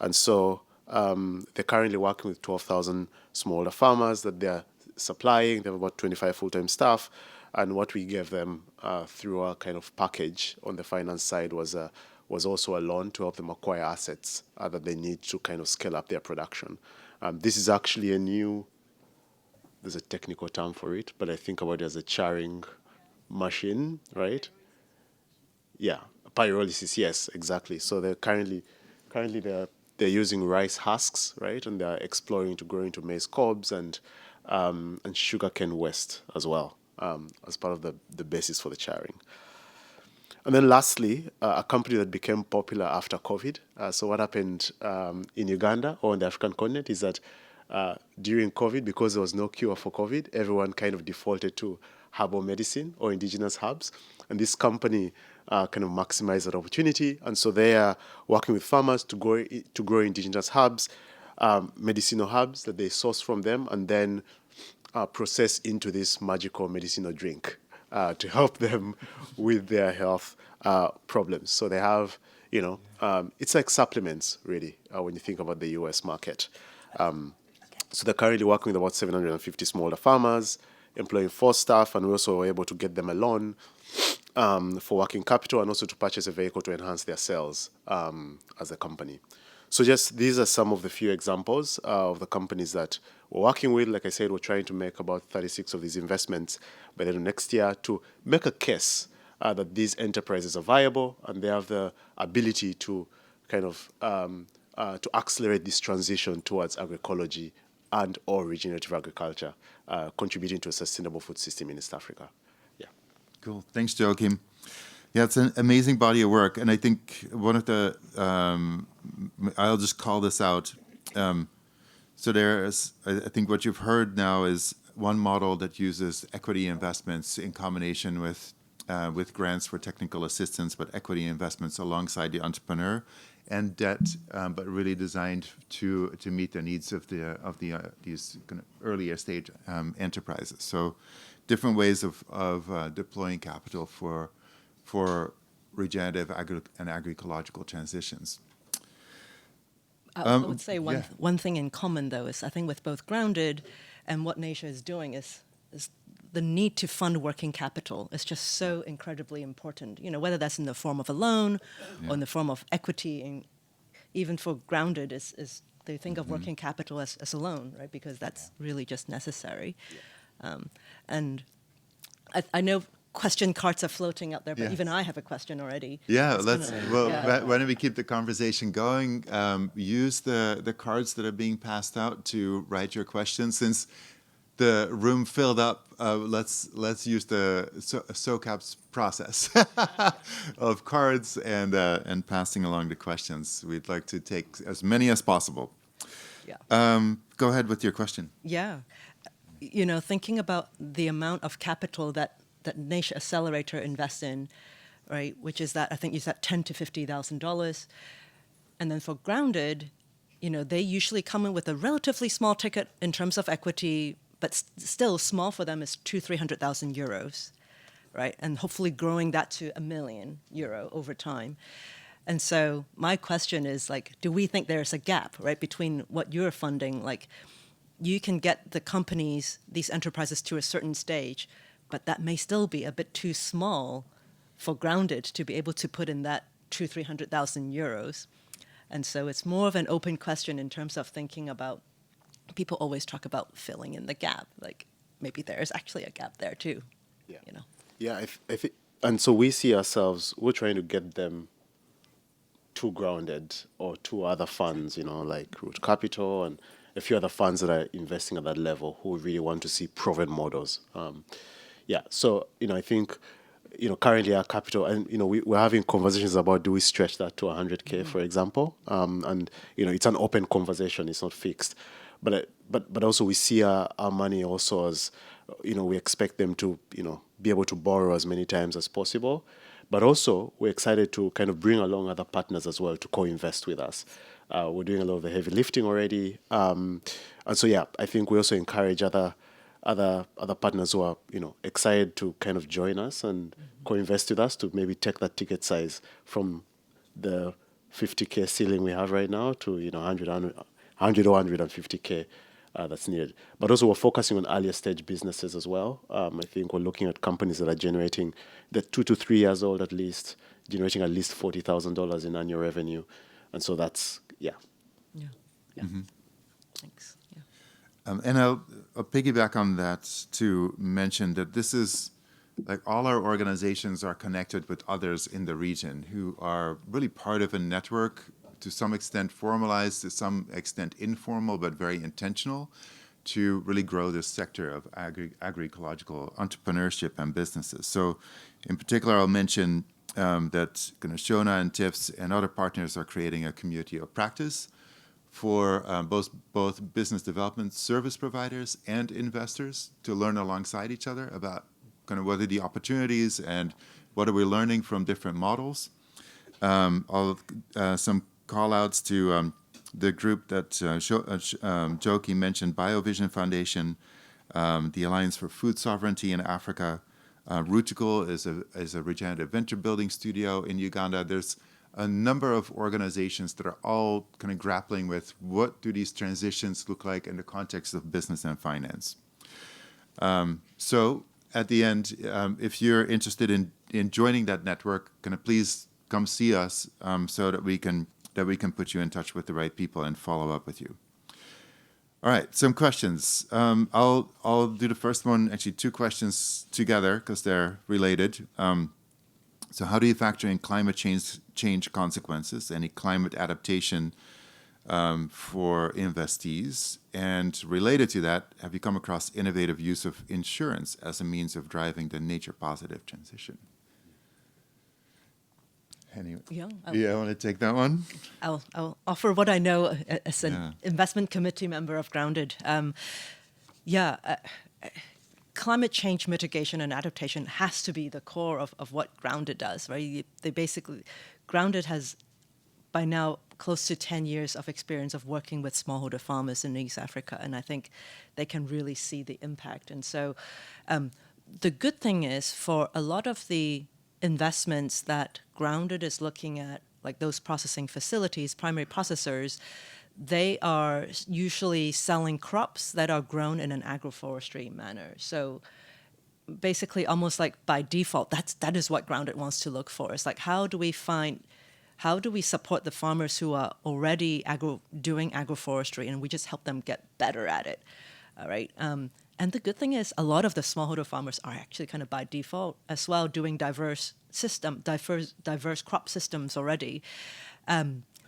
And so they're currently working with 12,000 smallholder farmers that they're supplying. They have about 25 full-time staff. And what we gave them through our kind of package on the finance side was also a loan to help them acquire assets that they need to kind of scale up their production. This is actually there's a technical term for it, but I think about it as a charring machine, right? Yeah, pyrolysis, yes, exactly. So they're currently they're using rice husks, right? And they're exploring to grow into maize cobs and sugarcane waste as well. as part of the basis for the sharing. And then lastly, a company that became popular after COVID. So what happened in Uganda or on the African continent is that during COVID, because there was no cure for COVID, everyone kind of defaulted to herbal medicine or indigenous herbs. And this company kind of maximized that opportunity. And so they are working with farmers to grow indigenous herbs, medicinal herbs that they source from them, and then process into this magical medicinal drink to help them with their health problems. So they have, it's like supplements, really, when you think about the US market. So they're currently working with about 750 smaller farmers, employing 4 staff, and we also were able to get them a loan for working capital and also to purchase a vehicle to enhance their sales as a company. So just these are some of the few examples of the companies that we're working with. Like I said, we're trying to make about 36 of these investments by the end of next year to make a case that these enterprises are viable and they have the ability to kind of to accelerate this transition towards agroecology and or regenerative agriculture, contributing to a sustainable food system in East Africa. Yeah. Cool. Thanks, Joachim. Yeah, it's an amazing body of work. And I think one of the, I'll just call this out. So there's, I think what you've heard now is one model that uses equity investments in combination with grants for technical assistance, but equity investments alongside the entrepreneur, and debt, but really designed to meet the needs of these kind of earlier stage enterprises. So different ways of deploying capital for regenerative and agroecological transitions. I would say one thing in common, though, is I think with both Grounded and what Nature is doing is the need to fund working capital is just so incredibly important. Whether that's in the form of a loan or in the form of equity, and even for Grounded is they think of working capital as a loan, right? Because that's really just necessary. Yeah. And I know question cards are floating out there, but even I have a question already. Yeah, why don't we keep the conversation going? Use the cards that are being passed out to write your questions. Since the room filled up, let's use the SOCAP's process of cards and passing along the questions. We'd like to take as many as possible. Yeah. Go ahead with your question. Yeah. Thinking about the amount of capital that Nature Accelerator invests in, right, which is that, I think you said $10,000 to $50,000. And then for Grounded, they usually come in with a relatively small ticket in terms of equity, but still small for them is €200,000-300,000, right? And hopefully growing that to €1 million over time. And so my question is, do we think there's a gap, right, between what you're funding? You can get the companies, these enterprises, to a certain stage, but that may still be a bit too small for Grounded to be able to put in that €200,000-300,000. And so it's more of an open question in terms of thinking about, people always talk about filling in the gap. Maybe there is actually a gap there too. Yeah. Yeah, I think, and so we see ourselves, we're trying to get them to Grounded or to other funds, like Root Capital and a few other funds that are investing at that level who really want to see proven models. So, I think, currently our capital, and, we're having conversations about, do we stretch that to 100K, for example? And, it's an open conversation, it's not fixed. But also we see our money also as, we expect them to, be able to borrow as many times as possible. But also we're excited to kind of bring along other partners as well to co-invest with us. We're doing a lot of the heavy lifting already. And so, I think we also encourage other partners who are, excited to kind of join us and co-invest with us to maybe take that ticket size from the 50K ceiling we have right now to, 100 or 150K that's needed. But also we're focusing on earlier stage businesses as well. I think we're looking at companies that are generating, they're 2 to 3 years old at least, generating at least $40,000 in annual revenue. And so that's, Yeah. Thanks. Yeah. And I'll piggyback on that to mention that this is, all our organizations are connected with others in the region who are really part of a network, to some extent formalized, to some extent informal, but very intentional, to really grow this sector of agroecological entrepreneurship and businesses. So in particular, I'll mention that Shona and TIFS and other partners are creating a community of practice for both business development service providers and investors to learn alongside each other about what are the opportunities and what are we learning from different models. Some call outs to the group that Joki mentioned, BioVision Foundation, the Alliance for Food Sovereignty in Africa. Ruticle is a regenerative venture building studio in Uganda. There's a number of organizations that are all grappling with what do these transitions look like in the context of business and finance. So at the end, if you're interested in joining that network, please come see us so that we can put you in touch with the right people and follow up with you. All right, some questions. I'll do the first one, actually 2 questions together because they're related. So how do you factor in climate change consequences, any climate adaptation for investees? And related to that, have you come across innovative use of insurance as a means of driving the nature-positive transition? Anyway, I want to take that one. I'll offer what I know as an investment committee member of Grounded. Climate change mitigation and adaptation has to be the core of what Grounded does, right? Grounded has by now close to 10 years of experience of working with smallholder farmers in East Africa, and I think they can really see the impact. And so the good thing is for a lot of the investments that Grounded is looking at, like those processing facilities, primary processors, they are usually selling crops that are grown in an agroforestry manner. So basically almost like by default, that is what Grounded wants to look for. It's like how do we support the farmers who are already doing agroforestry, and we just help them get better at it, all right? And the good thing is a lot of the smallholder farmers are actually by default as well doing diverse crop systems already.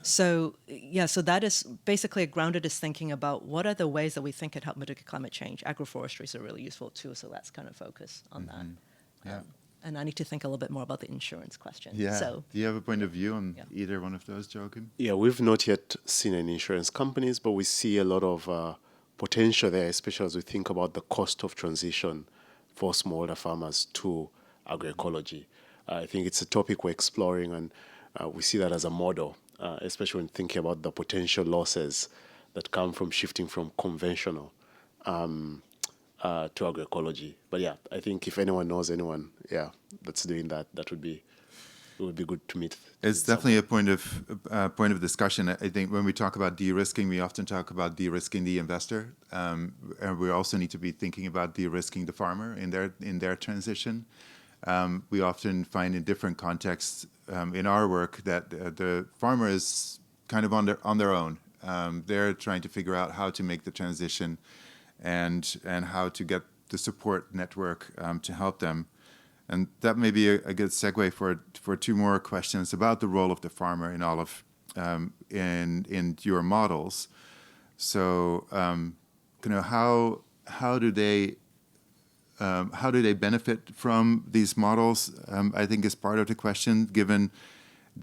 So that is basically Grounded is thinking about what are the ways that we think could help mitigate climate change. Agroforestry is a really useful tool, so let's focus on that. And I need to think a little bit more about the insurance question. Yeah. So, do you have a point of view on either one of those, Joachim? Yeah, we've not yet seen any insurance companies, but we see a lot of potential there, especially as we think about the cost of transition for smallholder farmers to agroecology. I think it's a topic we're exploring, and we see that as a model, especially when thinking about the potential losses that come from shifting from conventional to agroecology. But I think if anyone knows anyone, that's doing that, it would be good to meet. It's definitely a point of discussion. I think when we talk about de-risking, we often talk about de-risking the investor, and we also need to be thinking about de-risking the farmer in their transition. We often find in different contexts in our work that the farmer is on their own. They're trying to figure out how to make the transition and how to get the support network to help them. And that may be a good segue for 2 more questions about the role of the farmer in all of in your models. So, how do they benefit from these models? I think is part of the question. Given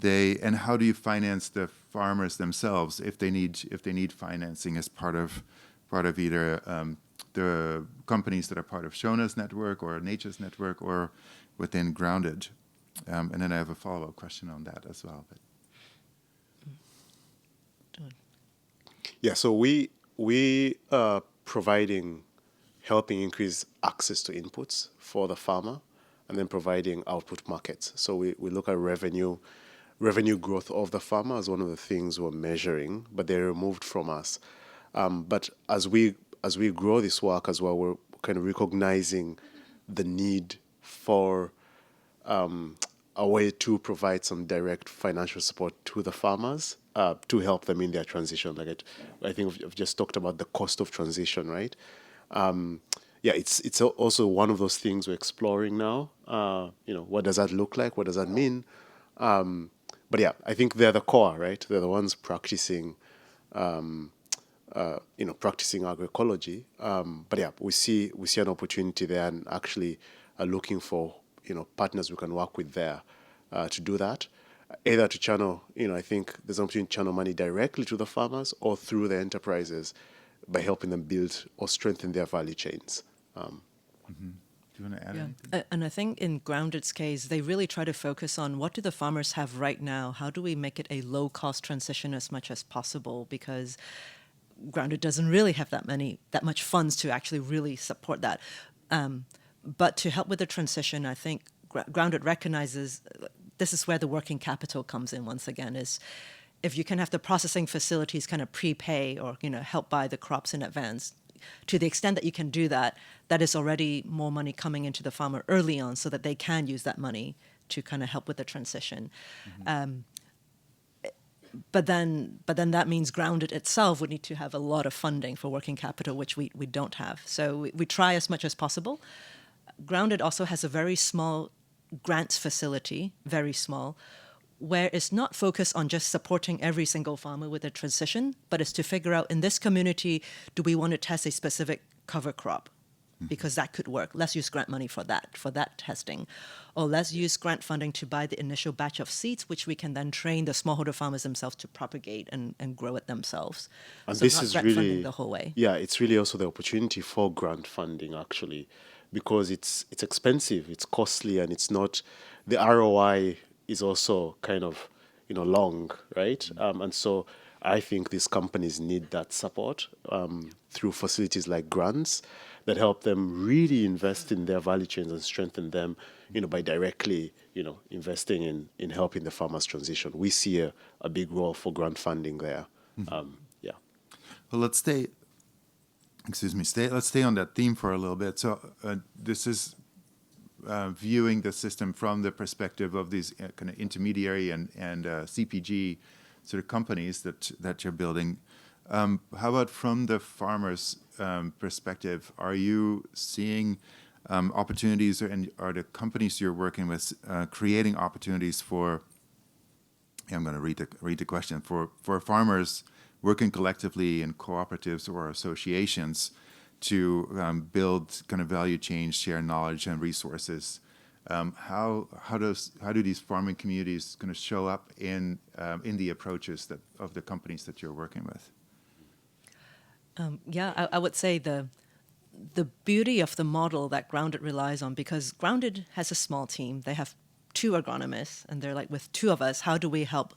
and how do you finance the farmers themselves if they need financing as part of either the companies that are part of Shona's network or Nature's network or within Grounded. And then I have a follow-up question on that as well. So we are helping increase access to inputs for the farmer and then providing output markets. So we look at revenue growth of the farmer as one of the things we're measuring, but they're removed from us. But as we grow this work as well, we're recognizing the need for a way to provide some direct financial support to the farmers to help them in their transition. I think we've just talked about the cost of transition, right? It's also one of those things we're exploring now. What does that look like? What does that mean? But I think they're the core, right? They're the ones practicing practicing agroecology. But yeah, we see an opportunity there, and actually are looking for partners we can work with there to do that. Either to channel, I think there's an opportunity to channel money directly to the farmers or through the enterprises by helping them build or strengthen their value chains. Do you want to add anything? And I think in Grounded's case, they really try to focus on what do the farmers have right now? How do we make it a low-cost transition as much as possible? Because Grounded doesn't really have that much funds to actually really support that. But to help with the transition, I think Grounded recognizes this is where the working capital comes in once again, is if you can have the processing facilities kind of prepay or help buy the crops in advance, to the extent that you can do that, that is already more money coming into the farmer early on so that they can use that money to kind of help with the transition. But then that means Grounded itself would need to have a lot of funding for working capital, which we don't have. So we try as much as possible. Grounded also has a very small grants facility, very small, where it's not focused on just supporting every single farmer with a transition, but it's to figure out in this community, do we want to test a specific cover crop? Because that could work. Let's use grant money for that testing. Or let's use grant funding to buy the initial batch of seeds, which we can then train the smallholder farmers themselves to propagate and grow it themselves. And so this not is grant really funding the whole way. Yeah, it's really also the opportunity for grant funding actually, because it's expensive, it's costly, and it's not the ROI is also kind of long, right? And so I think these companies need that support through facilities like grants that help them really invest in their value chains and strengthen them, by directly, investing in helping the farmers transition. We see a big role for grant funding there. Yeah. Well, let's stay on that theme for a little bit. So this is viewing the system from the perspective of these kind of intermediary and CPG sort of companies that you're building. How about from the farmer's perspective? Are you seeing opportunities, and are the companies you're working with creating opportunities for? I'm going to read the question for farmers working collectively in cooperatives or associations to build kind of value chains, share knowledge and resources. How do these farming communities kind of show up in the approaches of the companies that you're working with? I would say the beauty of the model that Grounded relies on, because Grounded has a small team. They have 2 agronomists, and they're like, with 2 of us, how do we help,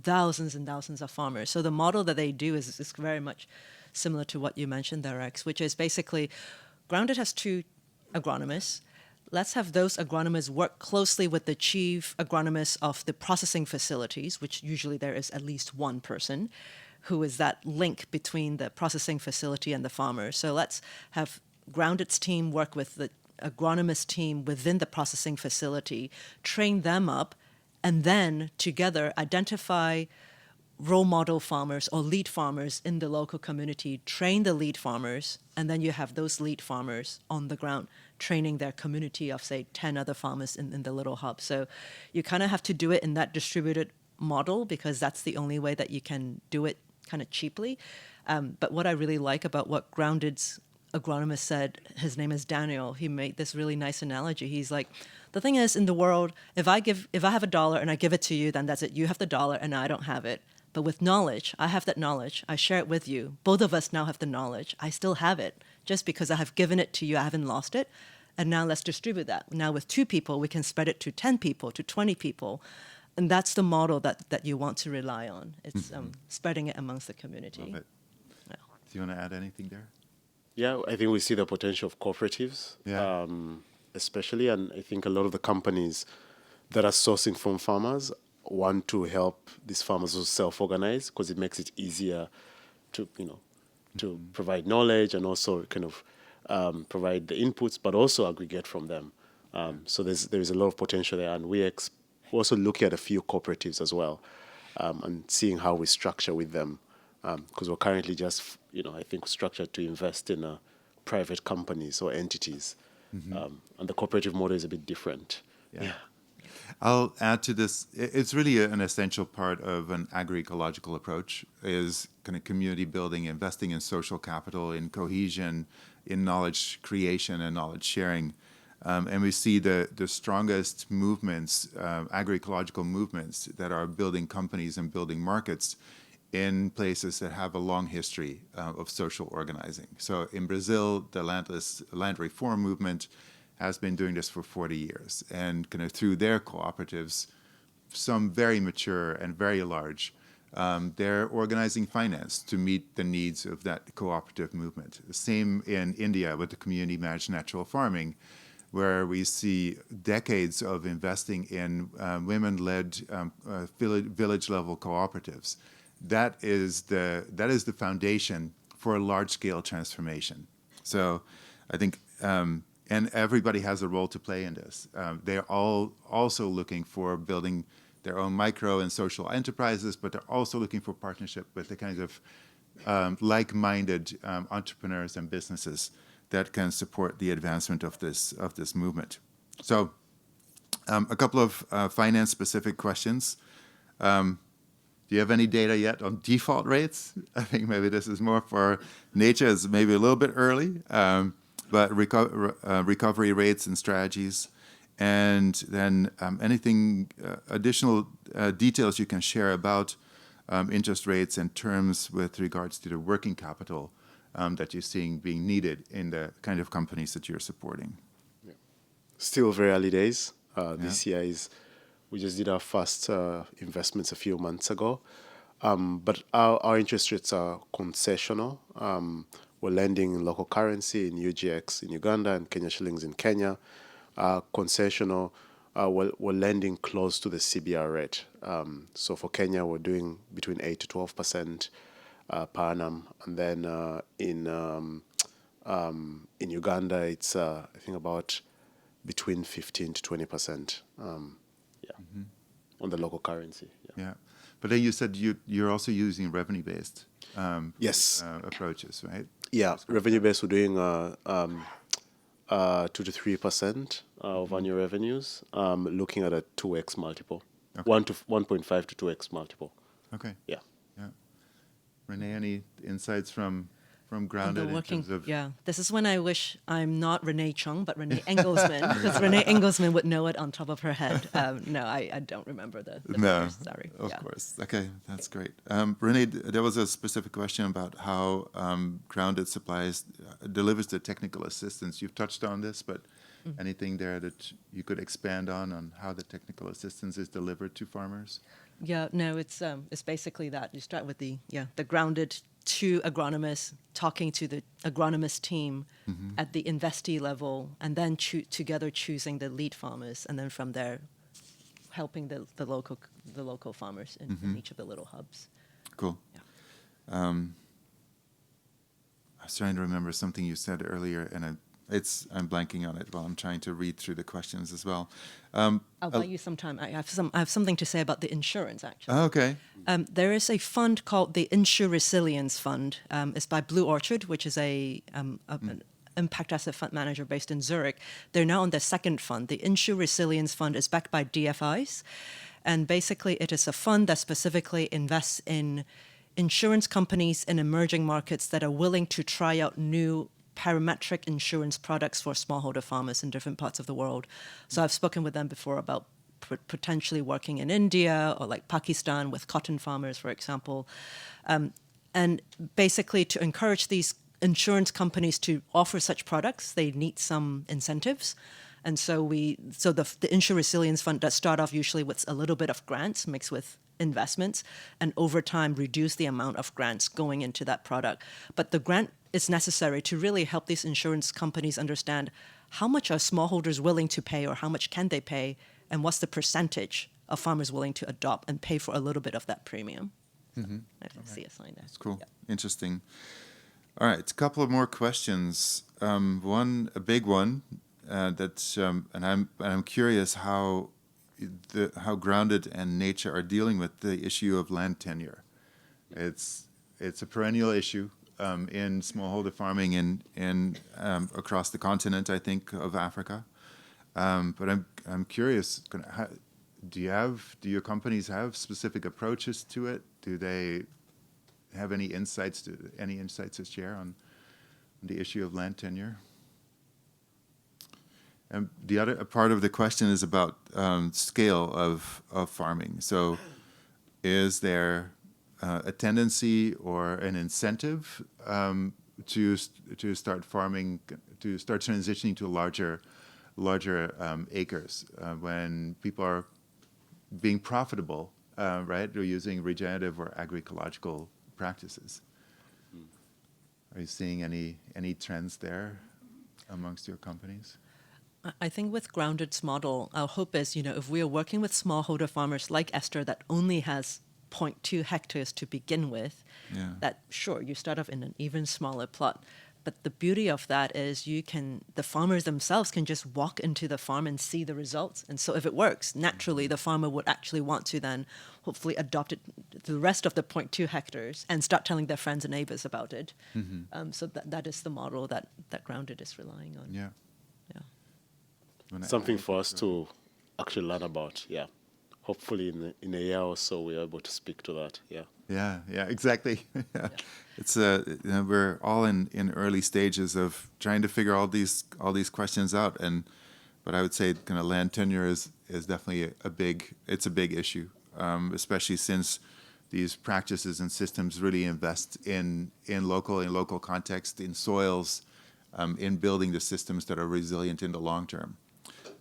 thousands and thousands of farmers? So the model that they do is very much similar to what you mentioned there, Rex, which is basically Grounded has 2 agronomists. Let's have those agronomists work closely with the chief agronomist of the processing facilities, which usually there is at least one person who is that link between the processing facility and the farmer. So let's have Grounded's team work with the agronomist team within the processing facility, train them up, and then together identify role model farmers or lead farmers in the local community, train the lead farmers, and then you have those lead farmers on the ground training their community of, say, 10 other farmers in the little hub. So you kind of have to do it in that distributed model because that's the only way that you can do it kind of cheaply. But what I really like about what Grounded's agronomist said, his name is Daniel, he made this really nice analogy. He's like, the thing is, in the world, if I have $1 and I give it to you, then that's it. You have the dollar and I don't have it. But with knowledge, I have that knowledge. I share it with you. Both of us now have the knowledge. I still have it. Just because I have given it to you, I haven't lost it. And now let's distribute that. Now with 2 people, we can spread it to 10 people, to 20 people. And that's the model that you want to rely on. It's spreading it amongst the community. Love it. Yeah. Do you want to add anything there? Yeah, I think we see the potential of cooperatives, especially, and I think a lot of the companies that are sourcing from farmers want to help these farmers who self-organize because it makes it easier to, to provide knowledge and also kind of provide the inputs, but also aggregate from them. So there's a lot of potential there, and we're also looking at a few cooperatives as well, and seeing how we structure with them. Because we're currently just, I think, structured to invest in private companies or entities. And the cooperative model is a bit different. Yeah. I'll add to this. It's really an essential part of an agroecological approach is kind of community building, investing in social capital, in cohesion, in knowledge creation and knowledge sharing. And we see the strongest movements, agroecological movements that are building companies and building markets in places that have a long history of social organizing. So in Brazil, the land reform movement has been doing this for 40 years. And kind of through their cooperatives, some very mature and very large, they're organizing finance to meet the needs of that cooperative movement. The same in India with the community managed natural farming, where we see decades of investing in women-led village-level cooperatives. That is the foundation for a large-scale transformation. So I think, and everybody has a role to play in this. They're all also looking for building their own micro and social enterprises, but they're also looking for partnership with the kinds of like-minded entrepreneurs and businesses that can support the advancement of this movement. So a couple of finance-specific questions. Do you have any data yet on default rates? I think maybe this is more for nature. It's maybe a little bit early, but recovery rates and strategies. And then anything additional details you can share about interest rates and terms with regards to the working capital that you're seeing being needed in the kind of companies that you're supporting. Yeah. Still very early days. This year we just did our first investments a few months ago. But our interest rates are concessional. We're lending in local currency, in UGX in Uganda and Kenya shillings in Kenya. Concessional, we're lending close to the CBR rate. So for Kenya, we're doing between 8 to 12% per annum. And then in Uganda, it's I think about between 15 to 20%. On the local currency. Yeah. But then you said you're also using revenue-based Yes. Approaches, right? Yeah, revenue-based, we're doing 2 to 3% of annual revenues, looking at a 2x multiple, Okay. 1.5 to 2x multiple. Okay. Yeah. Yeah. Renee, any insights from Grounded in terms of... Yeah, this is when I wish I'm not Renee Chung, but Renee Engelsman, because Renee Engelsman would know it on top of her head. No, I don't remember the figures, sorry. Of course. Okay, that's great. Renee, there was a specific question about how Grounded supplies delivers the technical assistance. You've touched on this, but anything there that you could expand on how the technical assistance is delivered to farmers? Yeah, no, it's basically that. You start with the Grounded to agronomists, talking to the agronomist team at the investee level, and then together choosing the lead farmers, and then from there helping the local farmers in each of the little hubs. Cool. Yeah. I was trying to remember something you said earlier, and I'm blanking on it while I'm trying to read through the questions as well. I'll buy you some time. I have something to say about the insurance, actually. Oh, okay. There is a fund called the Insure Resilience Fund. It's by Blue Orchard, which is an impact asset fund manager based in Zurich. They're now on their second fund. The Insure Resilience Fund is backed by DFIs, and basically it is a fund that specifically invests in insurance companies in emerging markets that are willing to try out new parametric insurance products for smallholder farmers in different parts of the world. So I've spoken with them before about potentially working in India or like Pakistan with cotton farmers, for example. And basically to encourage these insurance companies to offer such products, they need some incentives. And so the Insure Resilience Fund does start off usually with a little bit of grants mixed with investments, and over time reduce the amount of grants going into that product. But the grant is necessary to really help these insurance companies understand how much are smallholders willing to pay, or how much can they pay, and what's the percentage of farmers willing to adopt and pay for a little bit of that premium. I see a sign there. That's cool. Yeah. Interesting. All right, a couple of more questions. A big one and I'm curious how Grounded and Nature are dealing with the issue of land tenure. It's a perennial issue in smallholder farming in across the continent, I think, of Africa. But I'm curious. Do your companies have specific approaches to it? Do they have any insights to share on the issue of land tenure? And the other part of the question is about scale of farming. So, is there a tendency or an incentive to start farming, to start transitioning to larger acres when people are being profitable, right? They're using regenerative or agroecological practices. Are you seeing any trends there amongst your companies? I think with Grounded's model, our hope is, if we are working with smallholder farmers like Esther that only has 0.2 hectares to begin with, that sure, you start off in an even smaller plot. But the beauty of that is the farmers themselves can just walk into the farm and see the results. And so if it works, naturally the farmer would actually want to then hopefully adopt it to the rest of the 0.2 hectares and start telling their friends and neighbors about it. So that is the model that Grounded is relying on. Yeah. Something for us to actually learn about, yeah. Hopefully in a year or so we're able to speak to that, yeah. Yeah, exactly. It's we're all in early stages of trying to figure all these questions out, but I would say kind of land tenure is definitely a big issue, especially since these practices and systems really invest in local context, in soils, in building the systems that are resilient in the long term.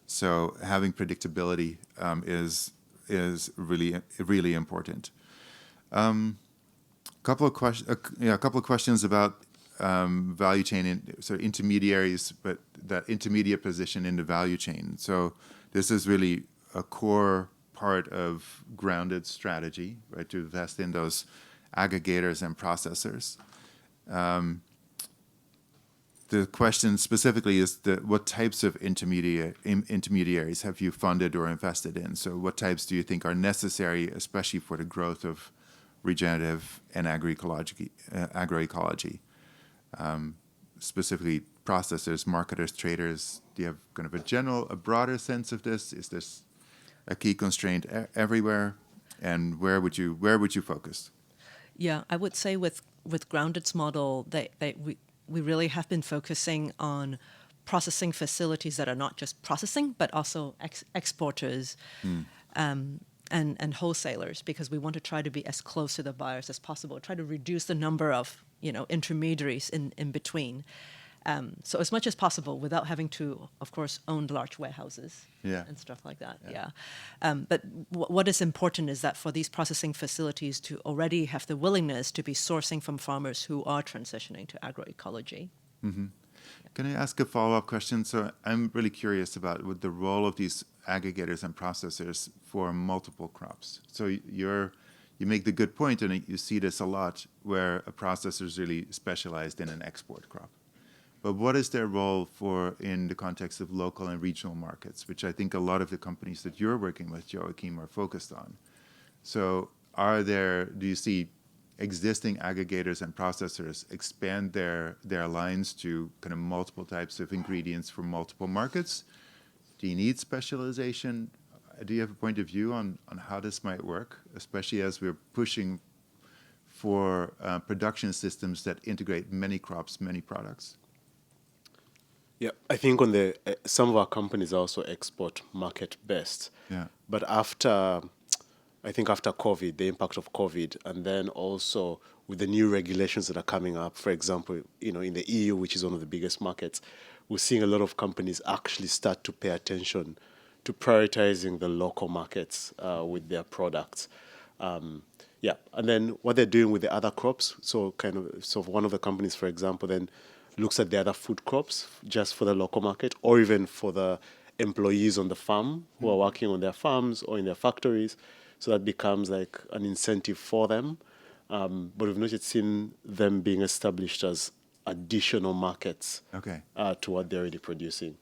So having predictability is really important. A couple of questions about value chain, so intermediaries, but that intermediate position in the value chain. So this is really a core part of Grounded strategy, right? To invest in those aggregators and processors. The question specifically is what types of intermediaries have you funded or invested in? So what types do you think are necessary, especially for the growth of regenerative and agroecology? Specifically processors, marketers, traders. Do you have kind of a broader sense of this? Is this a key constraint everywhere? And where would you focus? Yeah, I would say with Grounded's model, we really have been focusing on processing facilities that are not just processing, but also exporters and wholesalers, because we want to try to be as close to the buyers as possible, try to reduce the number of intermediaries in between. So as much as possible without having to, of course, own large warehouses and stuff like that. But what is important is that for these processing facilities to already have the willingness to be sourcing from farmers who are transitioning to agroecology. Mm-hmm. Can I ask a follow-up question? So I'm really curious about the role of these aggregators and processors for multiple crops. So you make the good point, and you see this a lot, where a processor is really specialized in an export crop. But what is their role in the context of local and regional markets, which I think a lot of the companies that you're working with, Joachim, are focused on? So do you see existing aggregators and processors expand their lines to kind of multiple types of ingredients for multiple markets? Do you need specialization? Do you have a point of view on how this might work, especially as we're pushing for production systems that integrate many crops, many products? Yeah, I think some of our companies also export market based. Yeah. But after COVID, the impact of COVID, and then also with the new regulations that are coming up, for example, in the EU, which is one of the biggest markets, we're seeing a lot of companies actually start to pay attention to prioritizing the local markets with their products. And then what they're doing with the other crops. So one of the companies, for example, then looks at the other food crops just for the local market, or even for the employees on the farm who are working on their farms or in their factories. So that becomes like an incentive for them. But we've not yet seen them being established as additional markets to what they're already producing.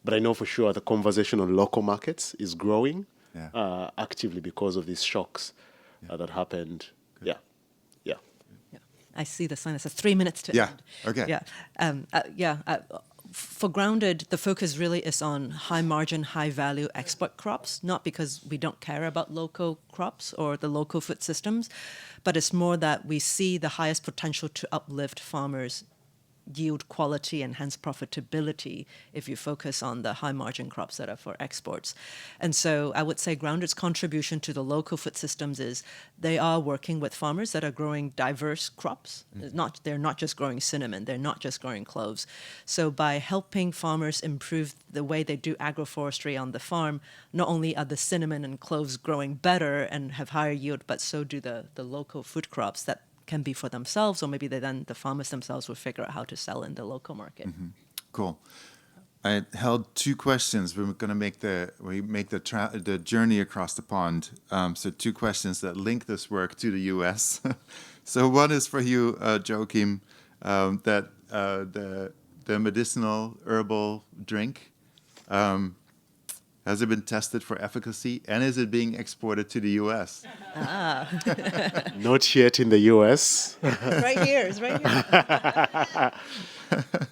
But I know for sure the conversation on local markets is growing actively because of these shocks that happened. Good. I see the sign that says 3 minutes to end. Okay. for Grounded, the focus really is on high margin, high value export crops, not because we don't care about local crops or the local food systems, but it's more that we see the highest potential to uplift farmers' yield quality and hence profitability if you focus on the high margin crops that are for exports. And so I would say Grounded's contribution to the local food systems is they are working with farmers that are growing diverse crops. They're not just growing cinnamon, they're not just growing cloves. So by helping farmers improve the way they do agroforestry on the farm, not only are the cinnamon and cloves growing better and have higher yield, but so do the local food crops that can be for themselves, or maybe then the farmers themselves will figure out how to sell in the local market. Cool. I held two questions. We're going to make the journey across the pond. So two questions that link this work to the U.S. So one is for you, Joachim, that the medicinal herbal drink, has it been tested for efficacy, and is it being exported to the U.S.? Not yet in the US. Right here, it's right here.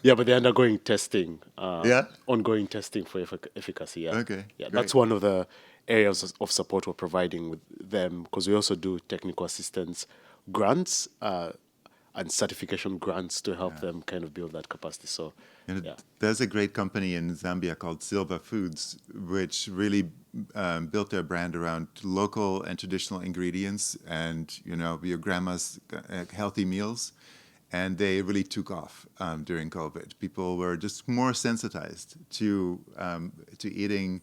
Yeah, but they're undergoing testing. Yeah? Ongoing testing for efficacy. Yeah. Okay, Yeah, great. that's one of the areas of support we're providing with them, because we also do technical assistance grants and certification grants to help them kind of build that capacity. So, And yeah. there's a great company in Zambia called Silva Foods, which really built their brand around local and traditional ingredients and, your grandma's healthy meals. And they really took off during COVID. People were just more sensitized to eating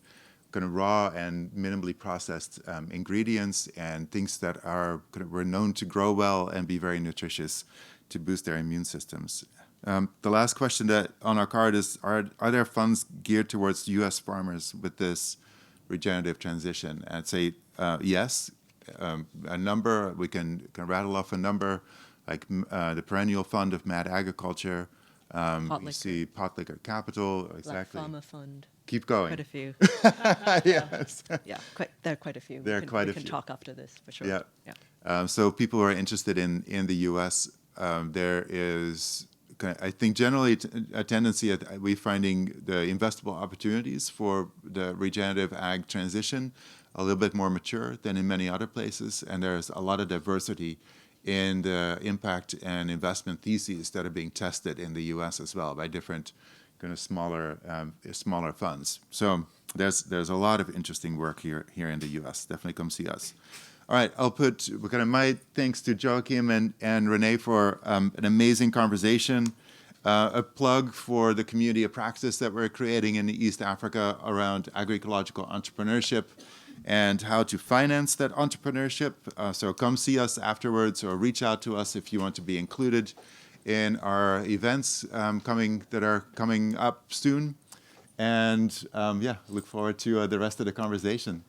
kind of raw and minimally processed ingredients and things that were known to grow well and be very nutritious to boost their immune systems. The last question that on our card is, are there funds geared towards U.S. farmers with this regenerative transition? I'd say yes. A number, we can rattle off a number, like the Perennial Fund of Mad Agriculture. You see Pot Liquor Capital, exactly. Black Farmer Fund. Keep going. Quite a few. Yes. Yeah, there are quite a few. There are quite a We can few. talk after this, for sure. Yeah. So people who are interested in the U.S., there is, I think, generally a tendency we're finding the investable opportunities for the regenerative ag transition a little bit more mature than in many other places, and there's a lot of diversity in the impact and investment theses that are being tested in the U.S. as well by different kind of smaller funds. So there's a lot of interesting work here in the U.S. Definitely come see us. All right, I'll put kind of my thanks to Joachim and Renee for an amazing conversation. A plug for the community of practice that we're creating in East Africa around agroecological entrepreneurship and how to finance that entrepreneurship. So come see us afterwards or reach out to us if you want to be included in our events that are coming up soon. And look forward to the rest of the conversation.